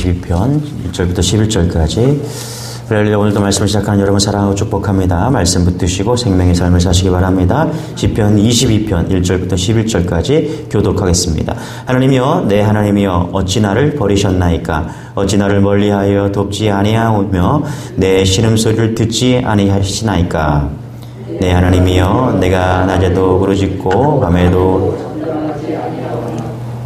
22편 1절부터 11절까지. 할렐루야. 오늘도 말씀을 시작하는 여러분 사랑하고 축복합니다. 말씀 붙드시고 생명의 삶을 사시기 바랍니다. 시편 22편 1절부터 11절까지 교독하겠습니다. 하나님이여, 내 하나님이여, 어찌 나를 버리셨나이까? 어찌 나를 멀리하여 돕지 아니하오며 내 신음소리를 듣지 아니하시나이까? 내 하나님이여, 내가 낮에도 부르짖고 밤에도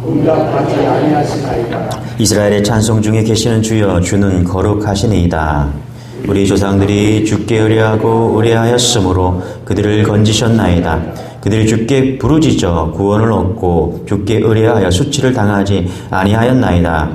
응답하지 아니하시나이까? 이스라엘의 찬송 중에 계시는 주여, 주는 거룩하시니이다. 우리 조상들이 주께 의뢰하였으므로 그들을 건지셨나이다. 그들이 주께 부르짖어 구원을 얻고 주께 의뢰하여 수치를 당하지 아니하였나이다.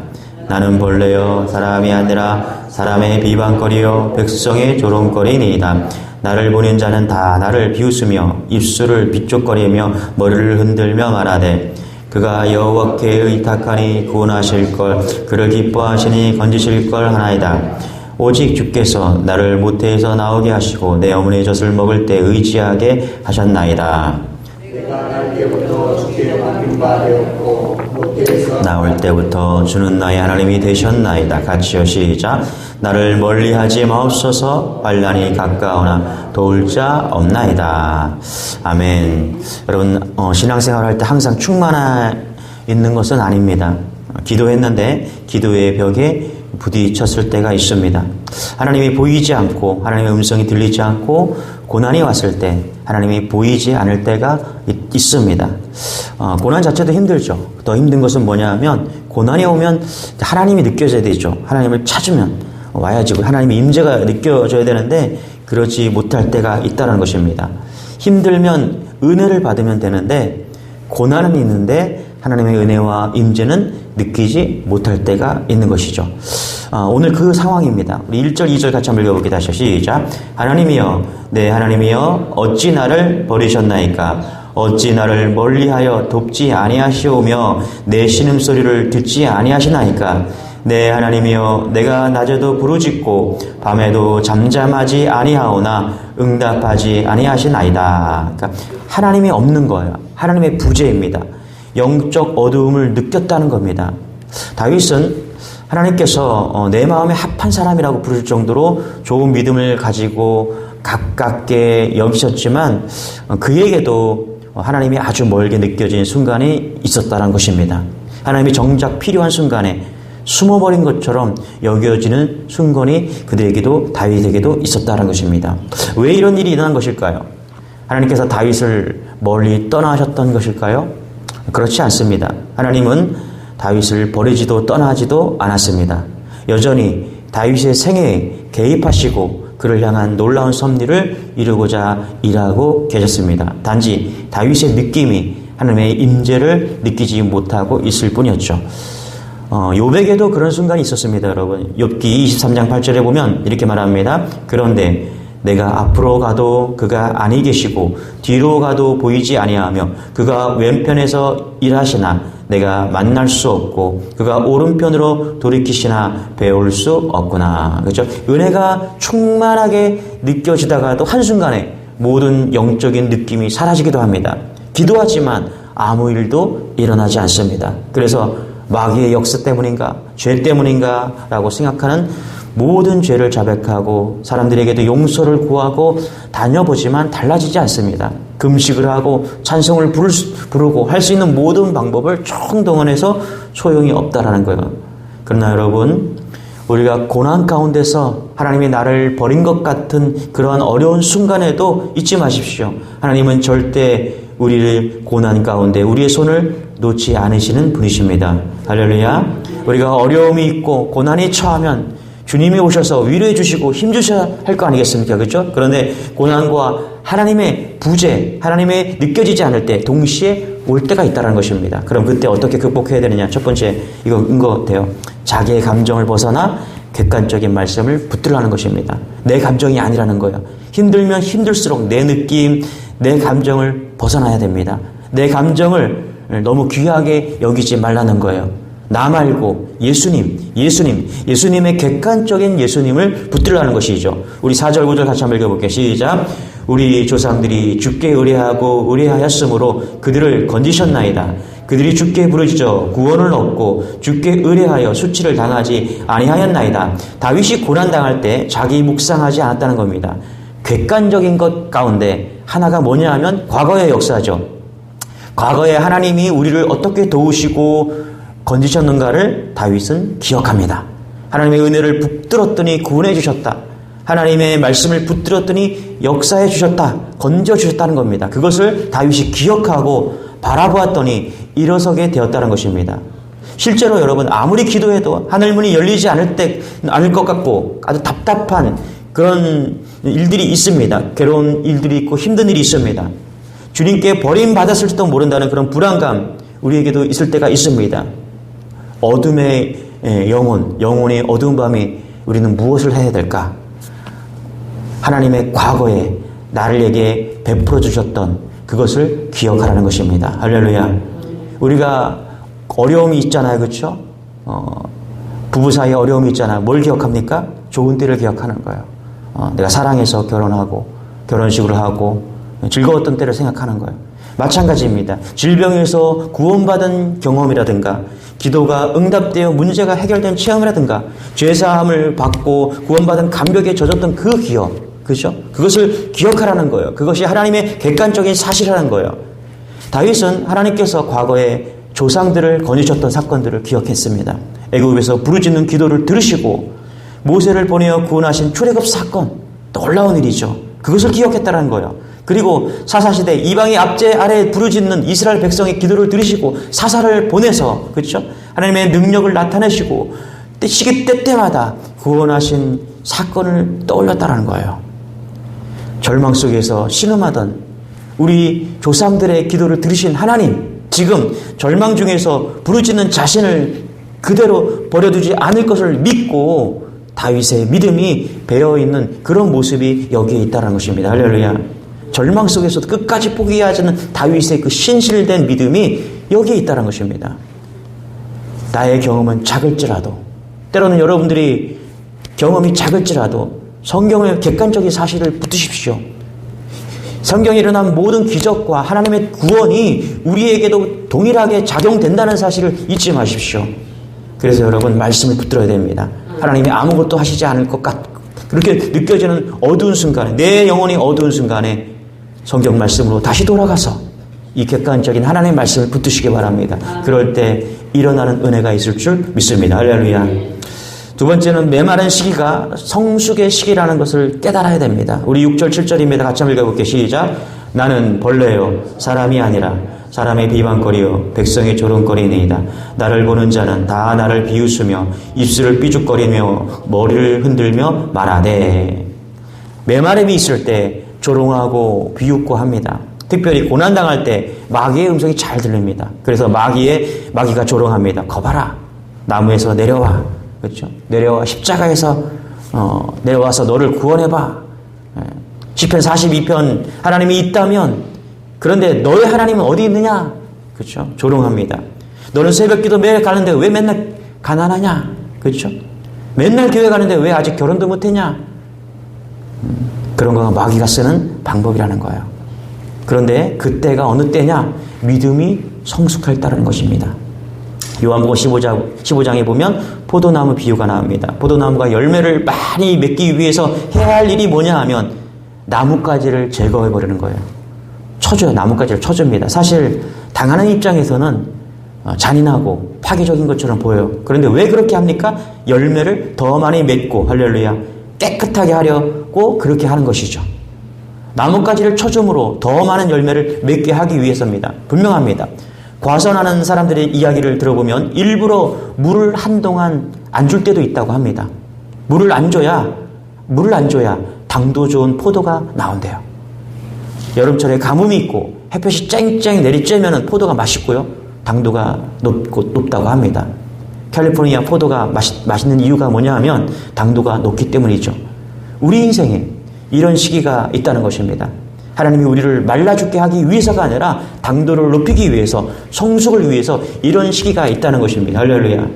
나는 본래요 사람이 아니라 사람의 비방거리요 백성의 조롱거리니이다. 나를 보는 자는 다 나를 비웃으며 입술을 비쪽거리며 머리를 흔들며 말하되 그가 여호와께 의탁하니 구원하실 걸, 그를 기뻐하시니 건지실 걸 하나이다. 오직 주께서 나를 모태에서 나오게 하시고 내 어머니의 젖을 먹을 때 의지하게 하셨나이다. 내가 날 때부터 주께 맡긴 바 되었고 모태에서 나올 때부터 주는 나의 하나님이 되셨나이다. 같이요 시작. 나를 멀리하지 마옵소서. 환난이 가까우나 도울 자 없나이다. 아멘. 여러분 신앙생활할 때 항상 충만하 있는 것은 아닙니다. 기도했는데 기도의 벽에 부딪혔을 때가 있습니다. 하나님이 보이지 않고 하나님의 음성이 들리지 않고 고난이 왔을 때 하나님이 보이지 않을 때가 있습니다. 고난 자체도 힘들죠. 더 힘든 것은 뭐냐면 고난이 오면 하나님이 느껴져야 되죠. 하나님을 찾으면 와야지 하나님의 임재가 느껴져야 되는데 그러지 못할 때가 있다는 것입니다. 힘들면 은혜를 받으면 되는데 고난은 있는데 하나님의 은혜와 임재는 느끼지 못할 때가 있는 것이죠. 오늘 그 상황입니다. 우리 1절, 2절 같이 한번 읽어보게 다시 시작. 하나님이여, 내 하나님이여, 어찌 나를 버리셨나이까? 어찌 나를 멀리하여 돕지 아니하시오며 내 신음소리를 듣지 아니하시나이까? 내 하나님이여, 내가 낮에도 부르짖고 밤에도 잠잠하지 아니하오나 응답하지 아니하시나이다. 그러니까 하나님이 없는 거예요. 하나님의 부재입니다. 영적 어두움을 느꼈다는 겁니다. 다윗은 하나님께서 내 마음에 합한 사람이라고 부를 정도로 좋은 믿음을 가지고 가깝게 여기셨지만 그에게도 하나님이 아주 멀게 느껴진 순간이 있었다는 것입니다. 하나님이 정작 필요한 순간에 숨어버린 것처럼 여겨지는 순간이 그들에게도 다윗에게도 있었다는 것입니다. 왜 이런 일이 일어난 것일까요? 하나님께서 다윗을 멀리 떠나셨던 것일까요? 그렇지 않습니다. 하나님은 다윗을 버리지도 떠나지도 않았습니다. 여전히 다윗의 생애에 개입하시고 그를 향한 놀라운 섭리를 이루고자 일하고 계셨습니다. 단지 다윗의 느낌이 하나님의 임재를 느끼지 못하고 있을 뿐이었죠. 욥에게도 그런 순간이 있었습니다. 여러분, 욥기 23장 8절에 보면 이렇게 말합니다. 그런데 내가 앞으로 가도 그가 아니 계시고 뒤로 가도 보이지 아니하며 그가 왼편에서 일하시나 내가 만날 수 없고 그가 오른편으로 돌이키시나 배울 수 없구나. 그렇죠? 은혜가 충만하게 느껴지다가도 한순간에 모든 영적인 느낌이 사라지기도 합니다. 기도하지만 아무 일도 일어나지 않습니다. 그래서 마귀의 역사 때문인가, 죄 때문인가 라고 생각하는 모든 죄를 자백하고 사람들에게도 용서를 구하고 다녀보지만 달라지지 않습니다. 금식을 하고 찬송을 부르고 할 수 있는 모든 방법을 총동원해서 소용이 없다라는 거예요. 그러나 여러분, 우리가 고난 가운데서 하나님이 나를 버린 것 같은 그러한 어려운 순간에도 잊지 마십시오. 하나님은 절대 우리를 고난 가운데 우리의 손을 놓지 않으시는 분이십니다. 할렐루야. 우리가 어려움이 있고 고난이 처하면 주님이 오셔서 위로해 주시고 힘 주셔야 할 거 아니겠습니까? 그렇죠? 그런데 고난과 하나님의 부재, 하나님의 느껴지지 않을 때 동시에 올 때가 있다는 것입니다. 그럼 그때 어떻게 극복해야 되느냐? 첫 번째, 이거인 것 같아요. 자기의 감정을 벗어나 객관적인 말씀을 붙들라는 것입니다. 내 감정이 아니라는 거예요. 힘들면 힘들수록 내 느낌, 내 감정을 벗어나야 됩니다. 내 감정을 너무 귀하게 여기지 말라는 거예요. 나 말고 예수님의 객관적인 예수님을 붙들라는 것이죠. 우리 4절 5절 같이 한번 읽어볼게요. 시작. 우리 조상들이 주께 의뢰하였으므로 그들을 건지셨나이다. 그들이 주께 부르짖어 구원을 얻고 주께 의뢰하여 수치를 당하지 아니하였나이다. 다윗이 고난당할 때 자기 묵상하지 않았다는 겁니다. 객관적인 것 가운데 하나가 뭐냐 하면 과거의 역사죠. 과거에 하나님이 우리를 어떻게 도우시고 건지셨는가를 다윗은 기억합니다. 하나님의 은혜를 붙들었더니 구원해 주셨다. 하나님의 말씀을 붙들었더니 역사해 주셨다. 건져 주셨다는 겁니다. 그것을 다윗이 기억하고 바라보았더니 일어서게 되었다는 것입니다. 실제로 여러분 아무리 기도해도 하늘문이 열리지 않을 것 같고 아주 답답한 그런 일들이 있습니다. 괴로운 일들이 있고 힘든 일이 있습니다. 주님께 버림받았을지도 모른다는 그런 불안감 우리에게도 있을 때가 있습니다. 어둠의 영혼의 어두운 밤에 우리는 무엇을 해야 될까? 하나님의 과거에 나를에게 베풀어 주셨던 그것을 기억하라는 것입니다. 할렐루야. 우리가 어려움이 있잖아요. 그렇죠? 부부 사이에 어려움이 있잖아요. 뭘 기억합니까? 좋은 때를 기억하는 거예요. 내가 사랑해서 결혼하고 결혼식을 하고 즐거웠던 때를 생각하는 거예요. 마찬가지입니다. 질병에서 구원받은 경험이라든가 기도가 응답되어 문제가 해결된 체험이라든가 죄사함을 받고 구원받은 감격에 젖었던 그 기억, 그렇죠? 그것을 기억하라는 거예요. 그것이 하나님의 객관적인 사실이라는 거예요. 다윗은 하나님께서 과거에 조상들을 건지셨던 사건들을 기억했습니다. 애굽에서 부르짖는 기도를 들으시고 모세를 보내어 구원하신 출애굽 사건, 놀라운 일이죠. 그것을 기억했다는 거예요. 그리고 사사시대 이방의 압제 아래에 부르짖는 이스라엘 백성의 기도를 들으시고 사사를 보내서 그렇죠? 하나님의 능력을 나타내시고 시기 때때마다 구원하신 사건을 떠올렸다는 거예요. 절망 속에서 신음하던 우리 조상들의 기도를 들으신 하나님, 지금 절망 중에서 부르짖는 자신을 그대로 버려두지 않을 것을 믿고 다윗의 믿음이 배어있는 그런 모습이 여기에 있다는 것입니다. 할렐루야. 절망 속에서도 끝까지 포기하지 않는 다윗의 그 신실된 믿음이 여기에 있다는 것입니다. 나의 경험은 작을지라도, 때로는 여러분들이 경험이 작을지라도 성경의 객관적인 사실을 붙드십시오. 성경에 일어난 모든 기적과 하나님의 구원이 우리에게도 동일하게 작용된다는 사실을 잊지 마십시오. 그래서 여러분 말씀을 붙들어야 됩니다. 하나님이 아무것도 하시지 않을 것 같고 그렇게 느껴지는 어두운 순간에, 내 영혼이 어두운 순간에 성경 말씀으로 다시 돌아가서 이 객관적인 하나님의 말씀을 붙드시기 바랍니다. 그럴 때 일어나는 은혜가 있을 줄 믿습니다. 할렐루야. 두 번째는 메마른 시기가 성숙의 시기라는 것을 깨달아야 됩니다. 우리 6절 7절입니다. 같이 한번 읽어볼게요. 시작. 나는 벌레요 사람이 아니라 사람의 비방거리요 백성의 조롱거리니이다. 나를 보는 자는 다 나를 비웃으며 입술을 삐죽거리며 머리를 흔들며 말하되. 메마름이 있을 때 조롱하고 비웃고 합니다. 특별히 고난당할 때 마귀의 음성이 잘 들립니다. 그래서 마귀가 조롱합니다. 거봐라, 나무에서 내려와, 그렇죠? 내려와 십자가에서 내려와서 너를 구원해봐. 시편 42편 하나님이 있다면, 그런데 너의 하나님은 어디 있느냐? 그렇죠? 조롱합니다. 너는 새벽기도 매일 가는데 왜 맨날 가난하냐? 그렇죠? 맨날 교회 가는데 왜 아직 결혼도 못했냐? 그런 거가 마귀가 쓰는 방법이라는 거예요. 그런데 그때가 어느 때냐? 믿음이 성숙할 때라는 것입니다. 요한복음 15장에 보면 포도나무 비유가 나옵니다. 포도나무가 열매를 많이 맺기 위해서 해야 할 일이 뭐냐 하면 나뭇가지를 제거해버리는 거예요. 쳐줘요. 나뭇가지를 쳐줍니다. 사실 당하는 입장에서는 잔인하고 파괴적인 것처럼 보여요. 그런데 왜 그렇게 합니까? 열매를 더 많이 맺고, 할렐루야, 깨끗하게 하려고 그렇게 하는 것이죠. 나뭇가지를 쳐줌으로 더 많은 열매를 맺게 하기 위해서입니다. 분명합니다. 과선하는 사람들의 이야기를 들어보면 일부러 물을 한동안 안 줄 때도 있다고 합니다. 물을 안 줘야 당도 좋은 포도가 나온대요. 여름철에 가뭄이 있고 햇볕이 쨍쨍 내리쬐면 포도가 맛있고요, 당도가 높다고 합니다. 캘리포니아 포도가 맛있는 이유가 뭐냐 하면 당도가 높기 때문이죠. 우리 인생에 이런 시기가 있다는 것입니다. 하나님이 우리를 말라 죽게 하기 위해서가 아니라 당도를 높이기 위해서, 성숙을 위해서 이런 시기가 있다는 것입니다. 할렐루야.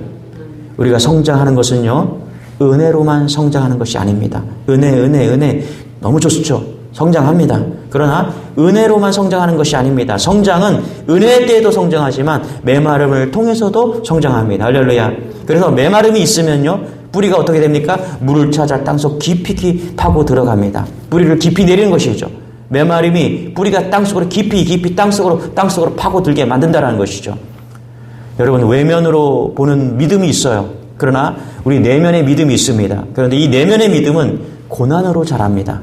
우리가 성장하는 것은요, 은혜로만 성장하는 것이 아닙니다. 은혜 너무 좋죠. 성장합니다. 그러나 은혜로만 성장하는 것이 아닙니다. 성장은 은혜 때에도 성장하지만 메마름을 통해서도 성장합니다. 할렐루야. 그래서 메마름이 있으면요, 뿌리가 어떻게 됩니까? 물을 찾아 땅속 깊이 파고 들어갑니다. 뿌리를 깊이 내리는 것이죠. 메마름이 뿌리가 땅속으로 깊이 땅속으로 파고들게 만든다는 것이죠. 여러분, 외면으로 보는 믿음이 있어요. 그러나 우리 내면의 믿음이 있습니다. 그런데 이 내면의 믿음은 고난으로 자랍니다.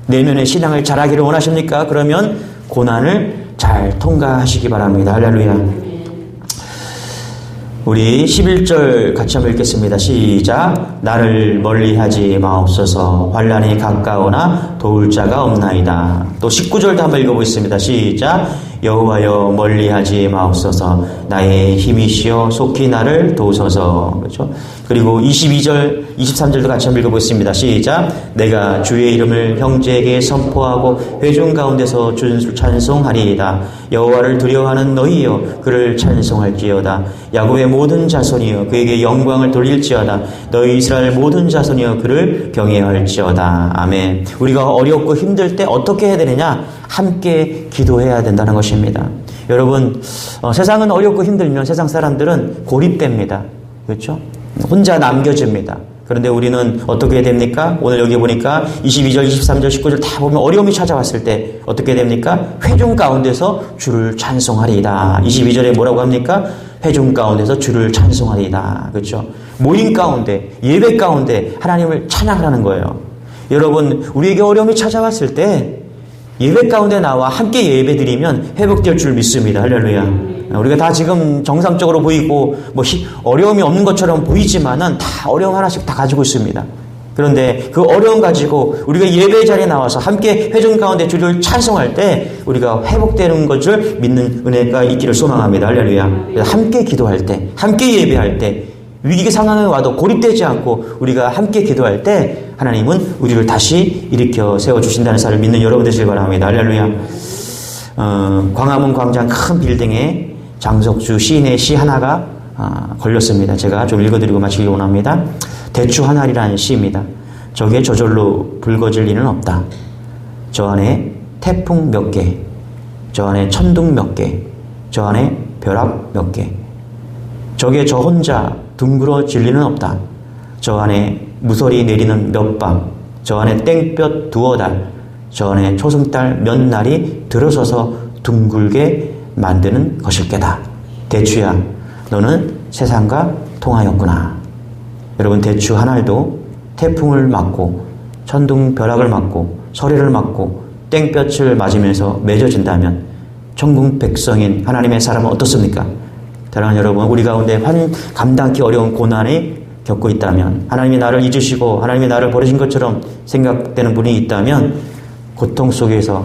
내면의 신앙을 자라기를 원하십니까? 그러면 고난을 잘 통과하시기 바랍니다. 할렐루야. 우리 11절 같이 한번 읽겠습니다. 시작. 나를 멀리하지 마옵소서. 환난이 가까우나 도울 자가 없나이다. 또 19절도 한번 읽어보겠습니다. 시작. 여호와여 멀리하지 마옵소서. 나의 힘이시여 속히 나를 도우소서. 그렇죠? 그리고 22절, 23절도 같이 한번 읽어보겠습니다. 시작. 내가 주의 이름을 형제에게 선포하고 회중 가운데서 주를 찬송하리이다. 여호와를 두려워하는 너희여 그를 찬송할지어다. 야곱의 모든 자손이여 그에게 영광을 돌릴지어다. 너희 이스라엘 모든 자손이여 그를 경외할지어다. 아멘. 우리가 어렵고 힘들 때 어떻게 해야 되느냐? 함께 기도해야 된다는 것입니다. 여러분, 세상은 어렵고 힘들면 세상 사람들은 고립됩니다. 그렇죠? 혼자 남겨집니다. 그런데 우리는 어떻게 됩니까? 오늘 여기 보니까 22절, 23절, 19절 다 보면 어려움이 찾아왔을 때 어떻게 됩니까? 회중 가운데서 주를 찬송하리이다. 22절에 뭐라고 합니까? 회중 가운데서 주를 찬송하리이다. 그렇죠? 모임 가운데, 예배 가운데 하나님을 찬양하라는 거예요. 여러분, 우리에게 어려움이 찾아왔을 때 예배 가운데 나와 함께 예배 드리면 회복될 줄 믿습니다. 할렐루야. 우리가 다 지금 정상적으로 보이고 어려움이 없는 것처럼 보이지만은 다 어려움 하나씩 다 가지고 있습니다. 그런데 그 어려움 가지고 우리가 예배 자리에 나와서 함께 회중 가운데 주를 찬송할 때 우리가 회복되는 것을 믿는 은혜가 있기를 소망합니다. 할렐루야. 함께 기도할 때, 함께 예배할 때, 위기 상황에 와도 고립되지 않고 우리가 함께 기도할 때 하나님은 우리를 다시 일으켜 세워주신다는 사실을 믿는 여러분 되시길 바랍니다. 할렐루야. 광화문 광장 큰 빌딩에 장석주 시인의 시 하나가 걸렸습니다. 제가 좀 읽어드리고 마치기 원합니다. 대추 한 알이라는 시입니다. 저게 저절로 붉어질 리는 없다. 저 안에 태풍 몇 개, 저 안에 천둥 몇 개, 저 안에 벼락 몇 개. 저게 저 혼자 둥그러질 리는 없다. 저 안에 무설이 내리는 몇 밤, 저 안에 땡볕 두어 달, 저 안에 초승달 몇 날이 들어서서 둥글게 만드는 것일 게다. 대추야, 너는 세상과 통하였구나. 여러분, 대추 한 알도 태풍을 맞고 천둥 벼락을 맞고 서리를 맞고 땡볕을 맞으면서 맺어진다면 천국 백성인 하나님의 사람은 어떻습니까? 사랑하는 여러분, 우리 가운데 감당하기 어려운 고난이 겪고 있다면, 하나님이 나를 잊으시고 하나님이 나를 버리신 것처럼 생각되는 분이 있다면, 고통 속에서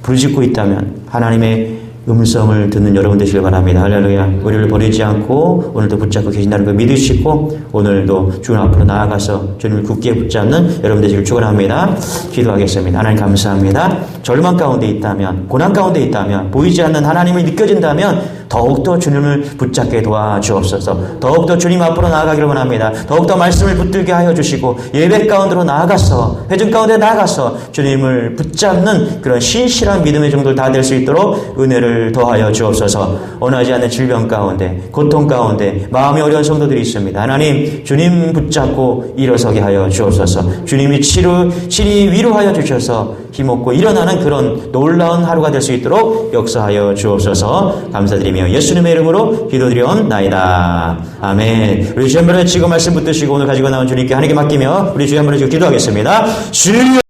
부르짖고 있다면 하나님의 음성을 듣는 여러분 되시길 바랍니다. 할렐루야. 우리를 버리지 않고 오늘도 붙잡고 계신다는 걸 믿으시고 오늘도 주님 앞으로 나아가서 주님을 굳게 붙잡는 여러분 되시길 축원합니다. 기도하겠습니다. 하나님 감사합니다. 절망 가운데 있다면, 고난 가운데 있다면, 보이지 않는 하나님을 느껴진다면 더욱더 주님을 붙잡게 도와주옵소서. 더욱더 주님 앞으로 나아가기를 원합니다. 더욱더 말씀을 붙들게 하여 주시고 예배 가운데로 나아가서, 회중 가운데 나아가서 주님을 붙잡는 그런 신실한 믿음의 정도를 다 될 수 있도록 은혜를 더하여 주옵소서. 원하지 않는 질병 가운데, 고통 가운데 마음이 어려운 성도들이 있습니다. 하나님, 주님 붙잡고 일어서게 하여 주옵소서. 주님이 친히 위로하여 주셔서 힘없고 일어나는 그런 놀라운 하루가 될 수 있도록 역사하여 주옵소서. 감사드리며 예수님의 이름으로 기도드리옵나이다. 아멘. 우리 주여 한번 지금 말씀 붙드시고 오늘 가지고 나온 주님께 하나님께 맡기며 우리 주여 한번 기도하겠습니다. 주여